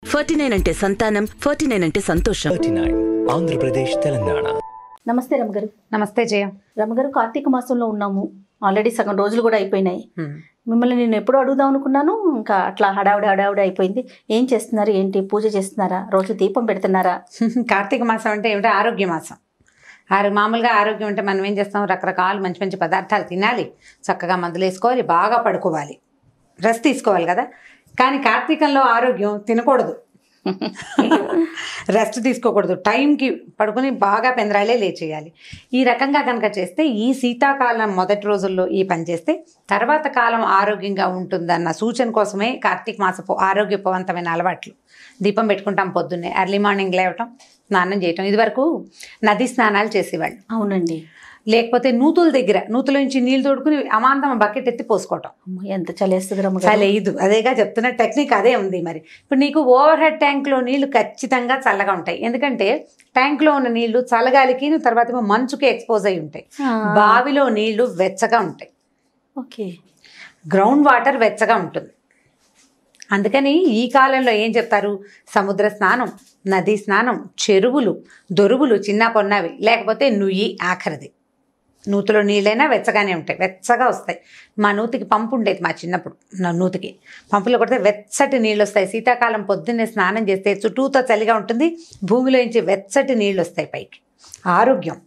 49 అంటే సంతానం, 49 అంటే సంతోషం. 39 ఆంధ్రప్రదేశ్ తెలంగాణ. నమస్తే రమగారు. నమస్తే జయ. రమగారు, కార్తీక మాసంలో ఉన్నాము. ఆల్రెడీ సగం రోజులు కూడా అయిపోయినాయి. మిమ్మల్ని నేను ఎప్పుడూ అడుగుదాం అనుకున్నాను, ఇంకా అట్లా హడావుడి అయిపోయింది. ఏం చేస్తున్నారు, ఏంటి పూజ చేస్తున్నారా, రోజు దీపం పెడుతున్నారా? కార్తీక మాసం అంటే ఏమిటో ఆరోగ్య మాసం. మామూలుగా ఆరోగ్యం అంటే మనం ఏం చేస్తాం, రకరకాల మంచి మంచి పదార్థాలు తినాలి, చక్కగా మందులు వేసుకోవాలి, బాగా పడుకోవాలి, రెస్ట్ తీసుకోవాలి కదా. కానీ కార్తీకంలో ఆరోగ్యం తినకూడదు, రెస్ట్ తీసుకోకూడదు, టైంకి పడుకుని బాగా పెందరాళ్ళే లేచేయాలి. ఈ రకంగా కనుక చేస్తే ఈ శీతాకాలం మొదటి రోజుల్లో ఈ పని చేస్తే తర్వాత కాలం ఆరోగ్యంగా ఉంటుందన్న సూచన కోసమే కార్తీక మాసపు ఆరోగ్యవంతమైన అలవాట్లు. దీపం పెట్టుకుంటాం పొద్దున్నే, ఎర్లీ మార్నింగ్ లేవటం, స్నానం చేయటం. ఇదివరకు నది స్నానాలు చేసేవాళ్ళు. అవునండి. లేకపోతే నూతుల నుంచి నీళ్ళు తోడుకుని అమాంతం బకెట్ ఎత్తి పోసుకోవటం. ఎంత చలేస్తుంది రమ్మగారు. చలేదు, అదేగా చెప్తున్న టెక్నిక్ అదే ఉంది. మరి ఇప్పుడు నీకు ఓవర్ హెడ్ ట్యాంక్లో నీళ్లు ఖచ్చితంగా చల్లగా ఉంటాయి, ఎందుకంటే ట్యాంక్లో ఉన్న నీళ్లు చల్లగాలికి తర్వాత మంచుకి ఎక్స్పోజ్ అయి ఉంటాయి. బావిలో నీళ్లు వెచ్చగా ఉంటాయి, ఓకే, గ్రౌండ్ వాటర్ వెచ్చగా ఉంటుంది. అందుకని ఈ కాలంలో ఏం చెప్తారు, సముద్ర స్నానం, నదీ స్నానం, చెరువులు, దొరువులు చిన్న పొన్నవి, లేకపోతే నుయ్యి ఆఖరిది. నూతిలో నీళ్ళైనా వెచ్చగానే ఉంటాయి, వెచ్చగా వస్తాయి. మా నూతికి పంపు ఉండేది, మా చిన్నప్పుడు నా నూతికి పంపులో కొడితే వెచ్చటి నీళ్ళు వస్తాయి. శీతాకాలం పొద్దున్నే స్నానం చేస్తే చుట్టూతో చలిగా ఉంటుంది, భూమిలో నుంచి వెచ్చటి నీళ్ళు వస్తాయి పైకి. ఆరోగ్యం.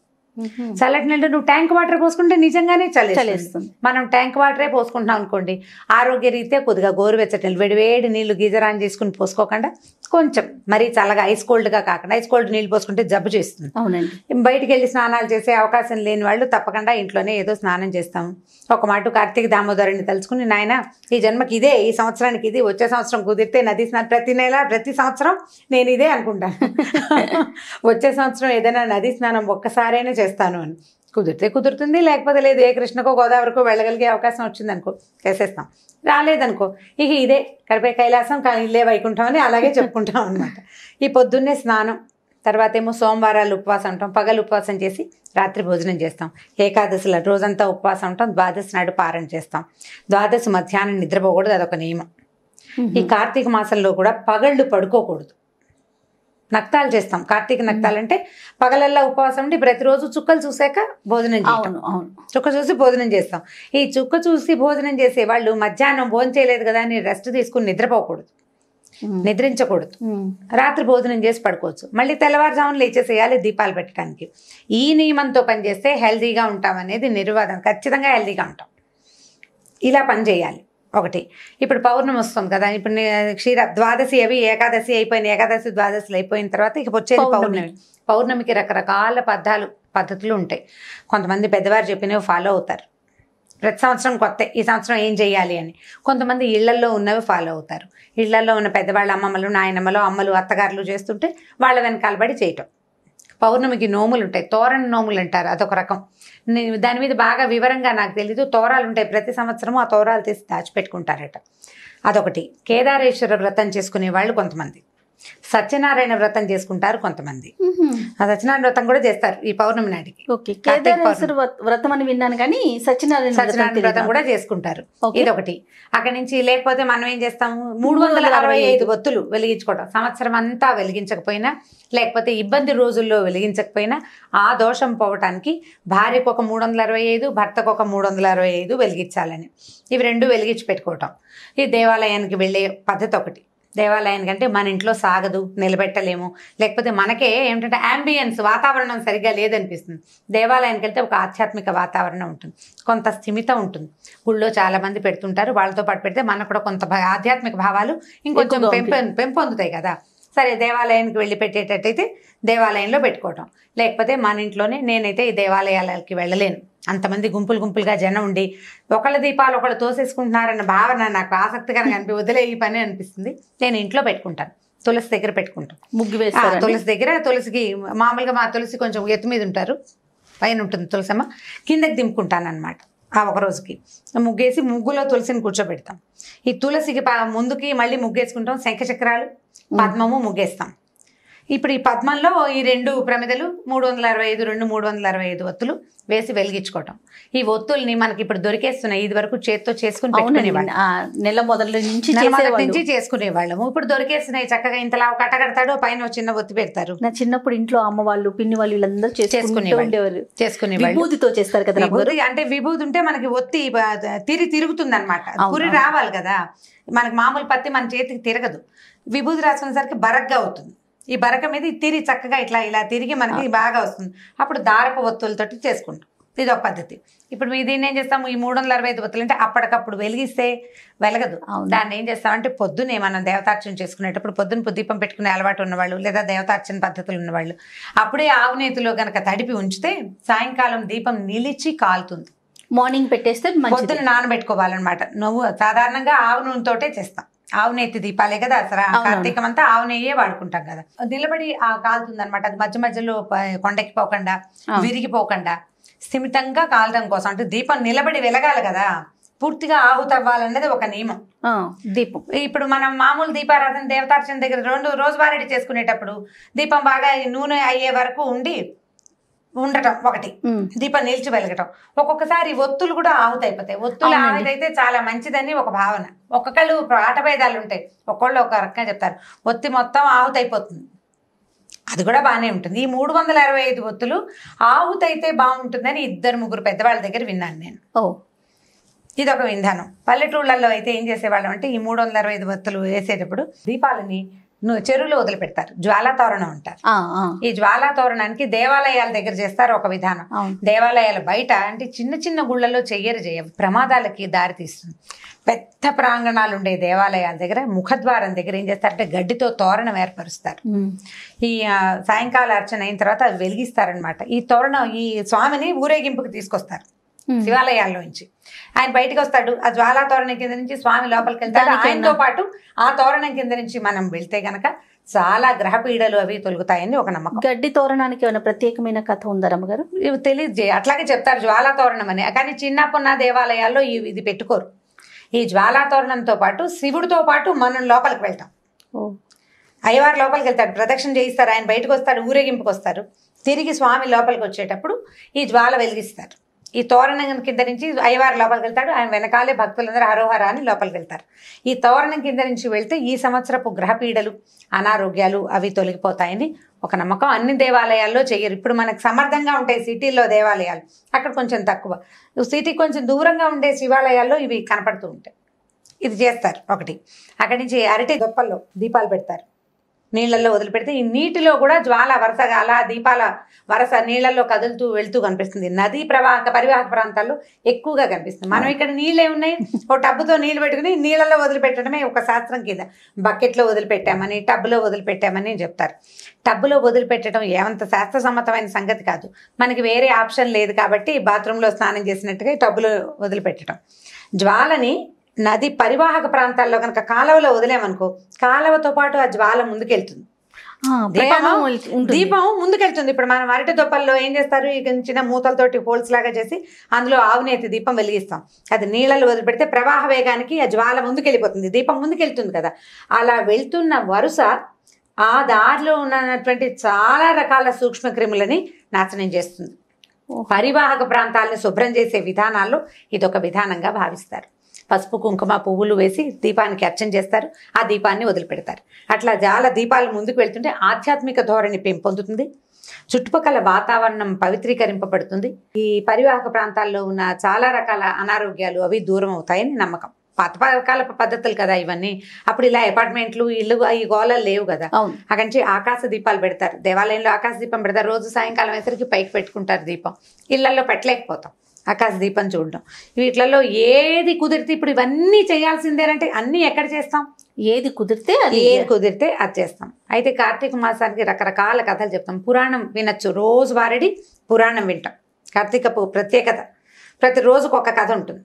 చల్లటి నీళ్ళు నువ్వు ట్యాంక్ వాటర్ పోసుకుంటే నిజంగానే చలిస్తుంది. మనం ట్యాంక్ వాటరే పోసుకుంటున్నాం అనుకోండి, ఆరోగ్య రీత్యా కొద్దిగా గోరువెచ్చటి నీళ్ళు, వేడి నీళ్ళు గీజర్ ఆన్ చేసుకుని పోసుకోకుండా కొంచెం మరీ చల్లగా ఐస్ కోల్డ్గా కాకుండా ఐస్ కోల్డ్ నీళ్ళు పోసుకుంటే జబ్బు చేస్తుంది. అవునండి. బయటికి వెళ్ళి స్నానాలు చేసే అవకాశం లేని వాళ్ళు తప్పకుండా ఇంట్లోనే ఏదో స్నానం చేస్తాము. ఒక మాట కార్తీక దామోదరుని తలుచుకుని, నాయన ఈ జన్మకి ఇదే, ఈ సంవత్సరానికి ఇది, వచ్చే సంవత్సరం కుదిరితే నది స్నానం, ప్రతి నెల ప్రతి సంవత్సరం నేను ఇదే అనుకుంటాను, వచ్చే సంవత్సరం ఏదైనా నది స్నానం ఒక్కసారైనా చేస్తాను అని. కుదిరితే కుదురుతుంది, లేకపోతే లేదు. ఏ కృష్ణకో గోదావరికో వెళ్ళగలిగే అవకాశం వచ్చిందనుకో చేసేస్తాం, రాలేదనుకో ఇక ఇదే కడిపే కైలాసం, కానీ ఇల్లే వైకుంఠం అని అలాగే చెప్పుకుంటాం అనమాట. ఈ పొద్దున్నే స్నానం, తర్వాత ఏమో సోమవారాలు ఉపవాసం ఉంటాం, పగలు ఉపవాసం చేసి రాత్రి భోజనం చేస్తాం. ఏకాదశిలో రోజంతా ఉపవాసం ఉంటాం, ద్వాదశి నాడు పారణ చేస్తాం. ద్వాదశి మధ్యాహ్నం నిద్రపోకూడదు, అదొక నియమం. ఈ కార్తీక మాసంలో కూడా పగళ్ళు పడుకోకూడదు, నక్తాలు చేస్తాం. కార్తీక నక్తాలు అంటే పగలల్లా ఉపవాసం ఉండి ప్రతిరోజు చుక్కలు చూసాక భోజనం చేస్తాం. చుక్క చూసి భోజనం చేస్తాం. ఈ చుక్క చూసి భోజనం చేసే వాళ్ళు మధ్యాహ్నం భోజనం చేయలేదు కదా అని రెస్ట్ తీసుకుని నిద్రపోకూడదు, నిద్రించకూడదు. రాత్రి భోజనం చేసి పడుకోవచ్చు, మళ్ళీ తెల్లవారుజామున లేచేసేయాలి దీపాలు పెట్టడానికి. ఈ నియమంతో పనిచేస్తే హెల్తీగా ఉంటాం అనేది నిర్వాదం, ఖచ్చితంగా హెల్తీగా ఉంటాం. ఇలా పని చేయాలి. ఒకటి, ఇప్పుడు పౌర్ణమి వస్తుంది కదా, ఇప్పుడు ద్వాదశి అవి ఏకాదశి అయిపోయినాయి, ఏకాదశి ద్వాదశిలు అయిపోయిన తర్వాత ఇక వచ్చేది పౌర్ణమి. పౌర్ణమికి రకరకాల పద్ధతులు ఉంటాయి. కొంతమంది పెద్దవారు చెప్పినవి ఫాలో అవుతారు, ప్రతి సంవత్సరం కొత్త, ఈ సంవత్సరం ఏం చేయాలి అని. కొంతమంది ఇళ్లల్లో ఉన్నవి ఫాలో అవుతారు. ఇళ్లల్లో ఉన్న పెద్దవాళ్ళ అమ్మమ్మలు, నాయనమ్మలు, అమ్మలు, అత్తగారులు చేస్తుంటే వాళ్ళ వెనకాల పడి చేయటం. పౌర్ణమికి నోములు ఉంటాయి, తోరణ నోములు అంటారు, అదొక రకం. దాని మీద బాగా వివరంగా నాకు తెలీదు. తోరాలు ఉంటాయి, ప్రతి సంవత్సరము ఆ తోరాలు తీసి దాచిపెట్టుకుంటారట, అదొకటి. కేదారేశ్వర వ్రతం చేసుకునే వాళ్ళు కొంతమంది, సత్యనారాయణ వ్రతం చేసుకుంటారు కొంతమంది. ఆ సత్యనారాయణ వ్రతం కూడా చేస్తారు ఈ పౌర్ణమి నాటికి. కేదారేశ్వర వ్రతం అని విన్నాను, కానీ సత్యనారాయణ వ్రతం కూడా చేసుకుంటారు. ఇదొకటి. అక్కడి నుంచి లేకపోతే మనం ఏం చేస్తాము, 365 ఒత్తులు వెలిగించుకోవటం. సంవత్సరం అంతా వెలిగించకపోయినా, లేకపోతే ఇబ్బంది రోజుల్లో వెలిగించకపోయినా ఆ దోషం పోవటానికి భార్యకు ఒక 365, భర్తకు ఒక 365 వెలిగించాలని, ఇవి రెండు వెలిగించి పెట్టుకోవటం. ఈ దేవాలయానికి వెళ్ళే పద్ధతి ఒకటి. దేవాలయానికి అంటే మన ఇంట్లో సాగదు, నిలబెట్టలేము, లేకపోతే మనకే ఏమిటంటే యాంబియన్స్, వాతావరణం సరిగ్గా లేదనిపిస్తుంది. దేవాలయానికి వెళ్తే ఒక ఆధ్యాత్మిక వాతావరణం ఉంటుంది, కొంత స్థిమితం ఉంటుంది. గుళ్ళో చాలా మంది పెడుతుంటారు, వాళ్ళతో పాటు పెడితే మనకు కూడా కొంత ఆధ్యాత్మిక భావాలు ఇంకొంచెం పెంపొందుతాయి కదా. సరే, దేవాలయానికి వెళ్ళి పెట్టేటట్టయితే దేవాలయంలో పెట్టుకోవటం, లేకపోతే మన ఇంట్లోనే. నేనైతే ఈ దేవాలయాలకి వెళ్ళలేను, అంతమంది గుంపులుగా జనం ఉండి ఒకళ్ళ దీపాలు ఒకళ్ళు తోసేసుకుంటున్నారన్న భావన నాకు ఆసక్తికరంగా వదిలే ఈ పని అనిపిస్తుంది. నేను ఇంట్లో పెట్టుకుంటాను, తులసి దగ్గర పెట్టుకుంటాను. ముగ్గు వేస్తారు తులసి దగ్గర. తులసికి మామూలుగా మా తులసి కొంచెం ఎత్తు మీద ఉంటారు, పైన ఉంటుంది తులసమ్మ, కిందకి దింపుకుంటాను అనమాట. ఆ ఒక రోజుకి ముగ్గేసి ముగ్గులో తులసిని కూర్చోబెడతాం. ఈ తులసికి ముందుకి మళ్ళీ ముగ్గేసుకుంటాం, శంఖచక్రాలు, పద్మము ముగ్గేస్తాం. ఇప్పుడు ఈ పద్మంలో ఈ 2 ప్రమిదలు 365 365 ఒత్తులు వేసి వెలిగించుకోవటం. ఈ ఒత్తుల్ని మనకి ఇప్పుడు దొరికేస్తున్నాయి. ఇది వరకు చేత్తో చేసుకుని పెట్టుకునేవాళ్ళం, నెల మొదటి నుంచి చేసుకునేవాళ్ళము. ఇప్పుడు దొరికేస్తున్నాయి చక్కగా. ఇంతలా ఒక కట్ట కడతాడు, పైన చిన్న ఒత్తి పెడతారు. నా చిన్నప్పుడు ఇంట్లో అమ్మ వాళ్ళు పిన్ని వాళ్ళు వీళ్ళందరూ చేసుకునేవాళ్ళు. విభూతితో చేస్తారు కదా. అంటే విభూతి ఉంటే మనకి ఒత్తి తిరుగుతుంది అనమాట. పురి రావాలి కదా. మనకి మామూలు పత్తి మన చేతికి తిరగదు. విభూతి రాసుకునేసరికి బరగ్గా అవుతుంది. ఈ బరక మీద తిరిగి చక్కగా ఇలా తిరిగి మనకి బాగా వస్తుంది. అప్పుడు దారపు ఒత్తులతోటి చేసుకుంటాం. ఇది ఒక పద్ధతి. ఇప్పుడు దీన్ని ఏం చేస్తాము, ఈ 365 ఒత్తులు అంటే అప్పటికప్పుడు వెలిగిస్తే వెలగదు. దాన్ని ఏం చేస్తామంటే పొద్దునే మనం దేవతార్చన చేసుకునేటప్పుడు పొద్దున దీపం పెట్టుకునే అలవాటు ఉన్నవాళ్ళు లేదా దేవతార్చన పద్ధతులు ఉన్నవాళ్ళు అప్పుడే ఆవునేతిలో కనుక తడిపి ఉంచితే సాయంకాలం దీపం నిలిచి కాలుతుంది. మార్నింగ్ పెట్టేస్తే పొద్దున నానబెట్టుకోవాలన్నమాట. నువ్వు సాధారణంగా ఆవు నూనెతోటే చేస్తాం. ఆవు నెత్తి దీపాలే కదా అసలు కార్తీకం అంతా ఆవు నెయ్యే వాడుకుంటాం కదా. నిలబడి కాలుతుంది అనమాట. అది మధ్య మధ్యలో కొండెక్కిపోకుండా విరిగిపోకుండా స్థిమితంగా కాలడం కోసం, అంటే దీపం నిలబడి వెలగాలి కదా, పూర్తిగా ఆహుతవ్వాలన్నది ఒక నియమం. దీపం ఇప్పుడు మనం మామూలు దీపారాధన దేవతార్చన దగ్గర రోజువారీ చేసుకునేటప్పుడు దీపం బాగా నూనె అయ్యే వరకు ఉండటం ఒకటి, దీపం నిలిచి వెలగటం. ఒక్కొక్కసారి ఒత్తులు కూడా ఆహుతైపోతాయి. ఒత్తులు ఆహుతైతే చాలా మంచిదని ఒక భావన. ఒక్కొక్కళ్ళు ఆటభేదాలు ఉంటాయి, ఒక్కొళ్ళు ఒక రకంగా చెప్తారు. ఒత్తి మొత్తం ఆహుతైపోతుంది, అది కూడా బాగానే ఉంటుంది. ఈ 365 ఒత్తులు ఆహుతైతే బాగుంటుందని 2-3 పెద్దవాళ్ళ దగ్గర విన్నాను నేను. ఇది ఒక విధానం. పల్లెటూళ్ళల్లో అయితే ఏం చేసేవాళ్ళం అంటే ఈ 365 ఒత్తులు వేసేటప్పుడు దీపాలని చెరువులో వదిలిపెడతారు. జ్వాలాతోరణం అంటారు. ఈ జ్వాలాతోరణానికి దేవాలయాల దగ్గర చేస్తారు ఒక విధానం. దేవాలయాల బయట అంటే చిన్న చిన్న గుళ్ళల్లో చెయ్యరు, ప్రమాదాలకి దారి తీస్తుంది. పెద్ద ప్రాంగణాలు ఉండే దేవాలయాల దగ్గర ముఖద్వారం దగ్గర ఏం చేస్తారంటే గడ్డితో తోరణం ఏర్పరుస్తారు. ఈ సాయంకాల అర్చన అయిన తర్వాత అవి వెలిగిస్తారనమాట. ఈ తోరణం ఈ స్వామిని ఊరేగింపుకి తీసుకొస్తారు శివాలయాల్లో నుంచి. ఆయన బయటకు వస్తాడు, ఆ జ్వాలా తోరణం కింద నుంచి స్వామి లోపలికి వెళ్తాడు. ఆయనతో పాటు ఆ తోరణం కింద నుంచి మనం వెళ్తే గనక చాలా గ్రహ పీడలు అవి తొలుగుతాయని ఒక నమ్మకం. గడ్డి తోరణానికి ఏమైనా ప్రత్యేకమైన కథ ఉందా రమ్మగారు? ఇవి తెలియజే అట్లాగే చెప్తారు జ్వాలా తోరణం అని. కానీ చిన్నప్పున్న దేవాలయాల్లో ఇది పెట్టుకోరు. ఈ జ్వాలా తోరణంతో పాటు శివుడితో పాటు మనం లోపలికి వెళ్తాం. అయ్యవారు లోపలికి వెళ్తాడు, ప్రదక్షిణ చేయిస్తారు, ఆయన బయటకు వస్తాడు, ఊరేగింపుకి వస్తారు. తిరిగి స్వామి లోపలికి వచ్చేటప్పుడు ఈ జ్వాల వెలిగిస్తారు. ఈ తోరణం కింద నుంచి అయ్యవారు లోపలికి వెళ్తాడు, ఆయన వెనకాలే భక్తులందరూ హరోహర అని లోపలికి వెళ్తారు. ఈ తోరణం కింద నుంచి వెళ్తే ఈ సంవత్సరపు గ్రహపీడలు అనారోగ్యాలు అవి తొలగిపోతాయని ఒక నమ్మకం. అన్ని దేవాలయాల్లో చెయ్యరు. ఇప్పుడు మనకు సమర్థంగా ఉంటాయి సిటీల్లో దేవాలయాలు, అక్కడ కొంచెం తక్కువ. సిటీకి కొంచెం దూరంగా ఉండే శివాలయాల్లో ఇవి కనపడుతూ ఉంటాయి. ఇది చేస్తారు ఒకటి. అక్కడి నుంచి అరటి దొప్పల్లో దీపాలు పెడతారు, నీళ్ళల్లో వదిలిపెడితే ఈ నీటిలో కూడా జ్వాల వరుసగా అలా దీపాల వరుస నీళ్ళల్లో కదులుతూ వెళ్తూ కనిపిస్తుంది. నదీ పరివాహక ప్రాంతాల్లో ఎక్కువగా కనిపిస్తుంది. మనం ఇక్కడ నీళ్ళే ఉన్నాయి, ఒక టబ్బుతో నీళ్ళు పెట్టుకుని నీళ్ళల్లో వదిలిపెట్టడమే ఒక శాస్త్రం కింద. బకెట్లో వదిలిపెట్టామని టబ్బులో వదిలిపెట్టామని చెప్తారు. టబ్బులో వదిలిపెట్టడం ఏమంత శాస్త్రసమ్మతమైన సంగతి కాదు. మనకి వేరే ఆప్షన్ లేదు కాబట్టి బాత్రూంలో స్నానం చేసినట్టుగా టబ్బులో వదిలిపెట్టడం. జ్వాలని నది పరివాహక ప్రాంతాల్లో కనుక కాలువలో వదిలేమనుకో, కాలువతో పాటు ఆ జ్వాల ముందుకెళ్తుంది, దీపం ముందుకెళ్తుంది. ఇప్పుడు మనం అరటి దొప్పల్లో ఏం చేస్తారు, చిన్న మూతలతోటి హోల్స్ లాగా చేసి అందులో ఆవునేతి దీపం వెలిగిస్తాం. అది నీళ్ళలో వదిలిపెడితే ప్రవాహ వేగానికి ఆ జ్వాల ముందుకెళ్ళిపోతుంది, దీపం ముందుకెళ్తుంది కదా. అలా వెళ్తున్న వరుస ఆ దారిలో ఉన్నటువంటి చాలా రకాల సూక్ష్మక్రిములని నాశనం చేస్తుంది. పరివాహక ప్రాంతాలను శుభ్రం చేసే విధానాల్లో ఇదొక విధానంగా భావిస్తారు. పసుపు కుంకుమ పువ్వులు వేసి దీపానికి అర్చన చేస్తారు, ఆ దీపాన్ని వదిలిపెడతారు. అట్లా జాల దీపాలు ముందుకు వెళ్తుంటే ఆధ్యాత్మిక ధోరణి పెంపొందుతుంది, చుట్టుపక్కల వాతావరణం పవిత్రీకరింపబడుతుంది. ఈ పరివాహక ప్రాంతాల్లో ఉన్న చాలా రకాల అనారోగ్యాలు అవి దూరం అవుతాయని నమ్మకం. పాతకాల పద్ధతులు కదా ఇవన్నీ. అప్పుడు ఇలా అపార్ట్మెంట్లు ఇల్లు ఈ గోళాలు లేవు కదా. అక్కడి నుంచి ఆకాశ దీపాలు పెడతారు, దేవాలయంలో ఆకాశ దీపం పెడతారు. రోజు సాయంకాలం వేసరికి పైకి పెట్టుకుంటారు దీపం. ఇళ్లలో పెట్టలేకపోతాం ఆకాశ దీపం చూడడం. వీటిలలో ఏది కుదిరితే ఇప్పుడు ఇవన్నీ చేయాల్సిందేనంటే అన్నీ ఎక్కడ చేస్తాం, ఏది కుదిరితే అది చేస్తాం. అయితే కార్తీక మాసానికి రకరకాల కథలు చెప్తాం. పురాణం వినొచ్చు, రోజు వారడి పురాణం వింటాం. కార్తీకపు ప్రత్యేకత, ప్రతి రోజుకు ఒక కథ ఉంటుంది.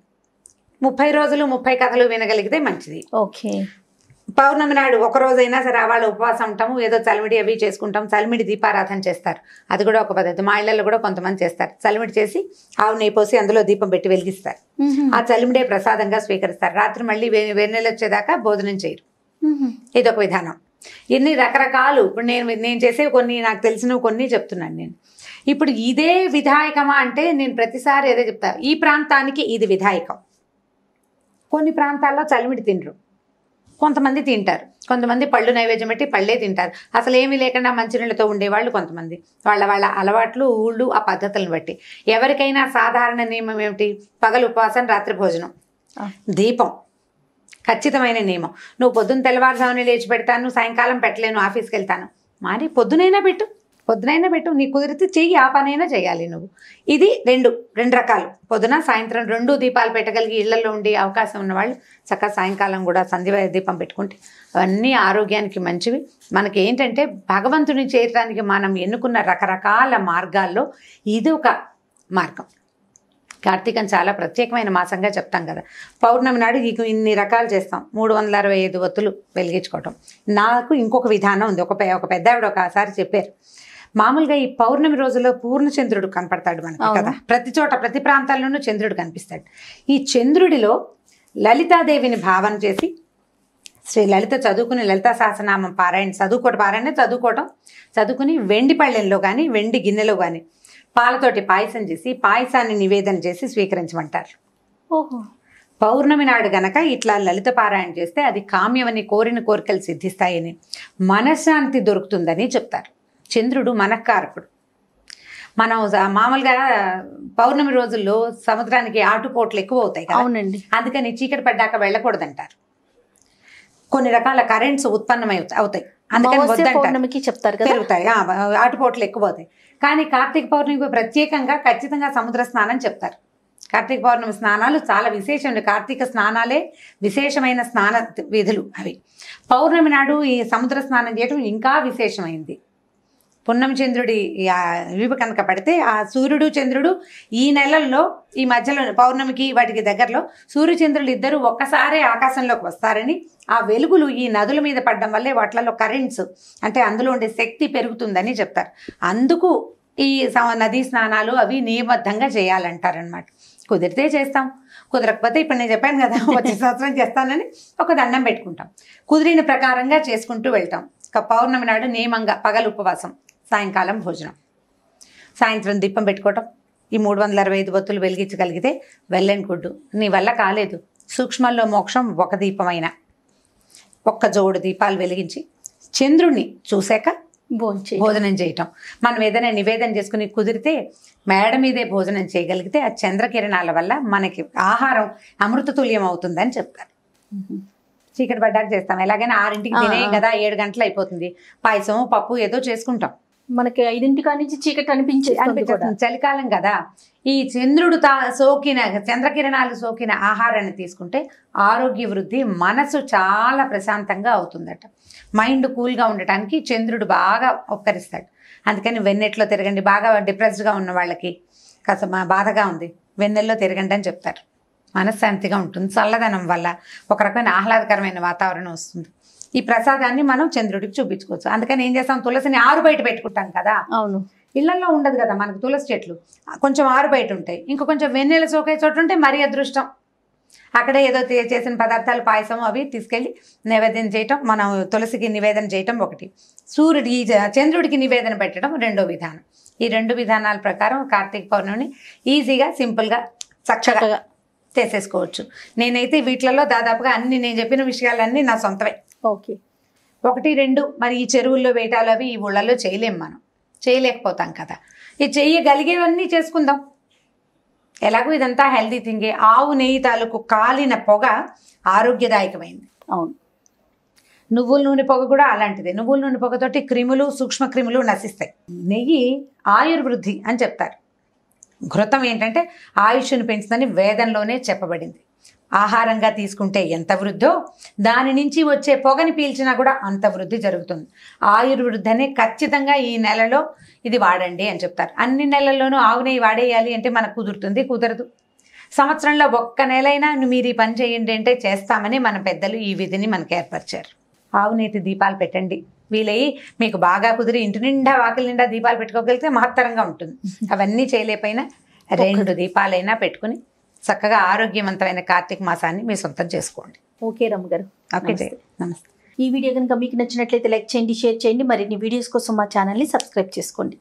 30 రోజులు 30 కథలు వినగలిగితే మంచిది. ఓకే. పౌర్ణమి నాడు ఒక రోజైనా సరే వాళ్ళ ఉపవాసం ఉంటాము, ఏదో చలిమిడి అవి చేసుకుంటాం. చలిమిడి దీపారాధన చేస్తారు, అది కూడా ఒక పద్ధతి. మా ఇళ్లలో కూడా కొంతమంది చేస్తారు. చలిమిడి చేసి ఆవు నెయ్యి పోసి అందులో దీపం పెట్టి వెలిగిస్తారు. ఆ చలిమిడే ప్రసాదంగా స్వీకరిస్తారు. రాత్రి మళ్ళీ వెన్నెలు వచ్చేదాకా భోజనం చేయరు. ఇదొక విధానం. ఎన్ని రకరకాలు. ఇప్పుడు నేను చేసే కొన్ని నాకు తెలిసినవి కొన్ని చెప్తున్నాను నేను. ఇప్పుడు ఇదే విధాయకమా అంటే నేను ప్రతిసారి ఏదో చెప్తా, ఈ ప్రాంతానికి ఇది విధాయకం. కొన్ని ప్రాంతాల్లో చలిమిడి తినరు, కొంతమంది తింటారు. కొంతమంది పళ్ళు నైవేద్యం పెట్టి పళ్ళే తింటారు. అసలు ఏమీ లేకుండా మంచినీళ్ళతో ఉండేవాళ్ళు కొంతమంది. వాళ్ళ అలవాట్లు, ఊళ్ళు, ఆ పద్ధతులను బట్టి. ఎవరికైనా సాధారణ నియమం ఏమిటి? పగలు ఉపవాసం, రాత్రి భోజనం, దీపం ఖచ్చితమైన నియమం. నువ్వు పొద్దున్న తెల్లవారుజామున లేచి పెడతాను, సాయంకాలం పెట్టలేను, ఆఫీస్కి వెళ్తాను. మరి పొద్దునైనా పెట్టు, నీ కుదిరితే చెయ్యి, ఆ పనైనా చేయాలి నువ్వు. ఇది రెండు రకాలు. పొద్దున సాయంత్రం 2 దీపాలు పెట్టగలిగి ఇళ్లలో ఉండి అవకాశం ఉన్నవాళ్ళు చక్కగా సాయంకాలం కూడా సంధ్య దీపం పెట్టుకుంటే అవన్నీ ఆరోగ్యానికి మంచివి. మనకి ఏంటంటే భగవంతుని చేరడానికి మనం ఎన్నుకున్న రకరకాల మార్గాల్లో ఇది ఒక మార్గం. కార్తీకం చాలా ప్రత్యేకమైన మాసంగా చెప్తాం కదా. పౌర్ణమి నాడు ఇన్ని రకాలు చేస్తాం. 365 ఒత్తులు వెలిగించుకోవటం. నాకు ఇంకొక విధానం ఉంది. ఒక పెద్ద ఆవిడ ఒకసారి చెప్పారు, మామూలుగా ఈ పౌర్ణమి రోజుల్లో పూర్ణచంద్రుడు కనపడతాడు మనకి కదా. ప్రతి చోట, ప్రతి ప్రాంతాల్లోనూ చంద్రుడు కనిపిస్తాడు. ఈ చంద్రుడిలో లలితాదేవిని భావన చేసి శ్రీ లలిత చదువుకుని లలితా సహస్రనామం చదువుకుని వెండి పళ్ళెంలో కానీ వెండి గిన్నెలో కానీ పాలతోటి పాయసం చేసి పాయసాన్ని నివేదన చేసి స్వీకరించమంటారు. ఓహో. పౌర్ణమి నాడు గనక ఇట్లా లలిత పారాయణ చేస్తే అది కామ్యమని, కోరిన కోరికలు సిద్ధిస్తాయని, మనశ్శాంతి దొరుకుతుందని చెప్తారు. చంద్రుడు మనఃకారకుడు. మనం మామూలుగా పౌర్ణమి రోజుల్లో సముద్రానికి ఆటుపోట్లు ఎక్కువ అవుతాయి కదా. అవునండి. అందుకని చీకటి పడ్డాక వెళ్ళకూడదంటారు. కొన్ని రకాల కరెంట్స్ ఉత్పన్నమై అవుతాయి, అందుకని పౌర్ణమికి చెప్తారు కదా, పెరుగుతాయి, ఆటుపోట్లు ఎక్కువ అవుతాయి. కానీ కార్తీక పౌర్ణమికి ప్రత్యేకంగా ఖచ్చితంగా సముద్ర స్నానం చెప్తారు. కార్తీక పౌర్ణమి స్నానాలు చాలా విశేషం. కార్తీక స్నానాలే విశేషమైన స్నాన విధులు అవి. పౌర్ణమి నాడు ఈ సముద్ర స్నానం చేయడం ఇంకా విశేషమైంది. పున్నమి చంద్రుడి వీపు కనుక పడితే ఆ సూర్యుడు చంద్రుడు ఈ నెలల్లో ఈ మధ్యలో పౌర్ణమికి వాటికి దగ్గరలో సూర్యచంద్రులు ఇద్దరు ఒక్కసారే ఆకాశంలోకి వస్తారని, ఆ వెలుగులు ఈ నదుల మీద పడడం వల్లే వాటిలలో కరెంట్స్ అంటే అందులో ఉండే శక్తి పెరుగుతుందని చెప్తారు. అందుకు ఈ నదీ స్నానాలు అవి నియమబద్ధంగా చేయాలంటారనమాట. కుదిరితే చేస్తాం, కుదరకపోతే ఇప్పుడు నేను చెప్పాను కదా వచ్చే సంవత్సరం చేస్తానని ఒక దండం పెట్టుకుంటాం. కుదిరిన ప్రకారంగా చేసుకుంటూ వెళ్తాం. పౌర్ణమి నాడు నియమంగా పగలు ఉపవాసం, సాయంకాలం భోజనం, సాయంత్రం దీపం పెట్టుకోవటం. ఈ 365 ఒత్తులు వెలిగించగలిగితే వెల్ గుడ్డు. నీ వల్ల కాలేదు, సూక్ష్మంలో మోక్షం ఒక దీపమైన ఒక్క జోడు దీపాలు వెలిగించి చంద్రుణ్ణి చూశాక భోజనం చేయటం. మనం ఏదైనా నివేదన చేసుకుని కుదిరితే మేడ మీదే భోజనం చేయగలిగితే ఆ చంద్రకిరణాల వల్ల మనకి ఆహారం అమృతతుల్యం అవుతుందని చెప్తారు. చీకటి పడ్డాక చేస్తాం. ఎలాగైనా 6ంటికి తినేయం కదా, 7 గంటలు అయిపోతుంది. పాయసం, పప్పు ఏదో చేసుకుంటాం. మనకి 5 నుంచి చీకటి అనిపించేస్తుంది. చలికాలం కదా, ఈ చంద్రుడు సోకిన చంద్రకిరణాలు సోకిన ఆహారాన్ని తీసుకుంటే ఆరోగ్య వృద్ధి, మనసు చాలా ప్రశాంతంగా అవుతుందట. మైండ్ కూల్గా ఉండటానికి చంద్రుడు బాగా ఉపకరిస్తాడు. అందుకని వెన్నెట్లో తిరగండి. బాగా డిప్రెస్డ్గా ఉన్న వాళ్ళకి కాస్త బాధగా ఉంది, వెన్నెల్లో తిరగండి అని చెప్తారు. మనశ్శాంతిగా ఉంటుంది. చల్లదనం వల్ల ఒక రకమైన ఆహ్లాదకరమైన వాతావరణం వస్తుంది. ఈ ప్రసాదాన్ని మనం చంద్రుడికి చూపించుకోవచ్చు. అందుకని ఏం చేస్తాం, తులసిని ఆరు బయట పెట్టుకుంటాం కదా. అవును, ఇళ్లలో ఉండదు కదా మనకు తులసి చెట్లు, కొంచెం ఆరు బయట ఉంటాయి. ఇంకా కొంచెం వెన్నెల సోకే చోటు ఉంటే మరీ అదృష్టం. అక్కడే ఏదో చేసిన పదార్థాలు, పాయసం అవి తీసుకెళ్ళి నివేదన చేయటం, మనం తులసికి నివేదన చేయటం ఒకటి, చంద్రుడికి నివేదన పెట్టడం రెండో విధానం. ఈ 2 విధానాల ప్రకారం కార్తీక పౌర్ణమిని ఈజీగా, సింపుల్గా, చక్కగా చేసేసుకోవచ్చు. నేనైతే వీటిలలో దాదాపుగా అన్ని నేను చెప్పిన విషయాలన్నీ నా సొంతవే. ఓకే. 1, 2 మరి ఈ చెరువుల్లో వేటాలు అవి ఈ ఊళ్ళల్లో చేయలేం, మనం చేయలేకపోతాం కదా. ఈ చేయగలిగేవన్నీ చేసుకుందాం. ఎలాగో ఇదంతా హెల్దీ థింగే. ఆవు నెయ్యి తాలూకు కాలిన పొగ ఆరోగ్యదాయకమైంది. అవును, నువ్వుల నూనె పొగ కూడా అలాంటిదే. నువ్వుల నూనె పొగతోటి క్రిములు, సూక్ష్మ క్రిములు నశిస్తాయి. నెయ్యి ఆయుర్వృద్ధి అని చెప్తారు. ఘృతం ఏంటంటే ఆయుష్ను పెంచుదని వేదంలోనే చెప్పబడింది. ఆహారంగా తీసుకుంటే ఎంత వృద్ధో దాని నుంచి వచ్చే పొగని పీల్చినా కూడా అంత వృద్ధి జరుగుతుంది. ఆయుర్వృద్ధి అనే ఖచ్చితంగా ఈ నెలలో ఇది వాడండి అని చెప్తారు. అన్ని నెలల్లోనూ ఆవు నెయ్యి వాడేయాలి అంటే మనకు కుదురుతుంది? కుదరదు. సంవత్సరంలో ఒక్క నెలైనా మీరు ఈ పని చేయండి అంటే చేస్తామని మన పెద్దలు ఈ విధిని మనకు ఏర్పరిచారు. ఆవు నేతి దీపాలు పెట్టండి. వీలయ్యి మీకు బాగా కుదిరి ఇంటి నిండా వాకిలి నిండా దీపాలు పెట్టుకోగలిగితే మహత్తరంగా ఉంటుంది. అవన్నీ చేయలేకపోయినా 2 దీపాలైనా పెట్టుకుని చక్కగా ఆరోగ్యవంతమైన కార్తీక మాసాన్ని మీ సొంతం చేసుకోండి. ఓకే రమ్మ గారు. ఓకే, నమస్తే. ఈ వీడియో కనుక మీకు నచ్చినట్లయితే లైక్ చేయండి, షేర్ చేయండి. మరిన్ని వీడియోస్ కోసం మా ఛానల్ని సబ్స్క్రైబ్ చేసుకోండి.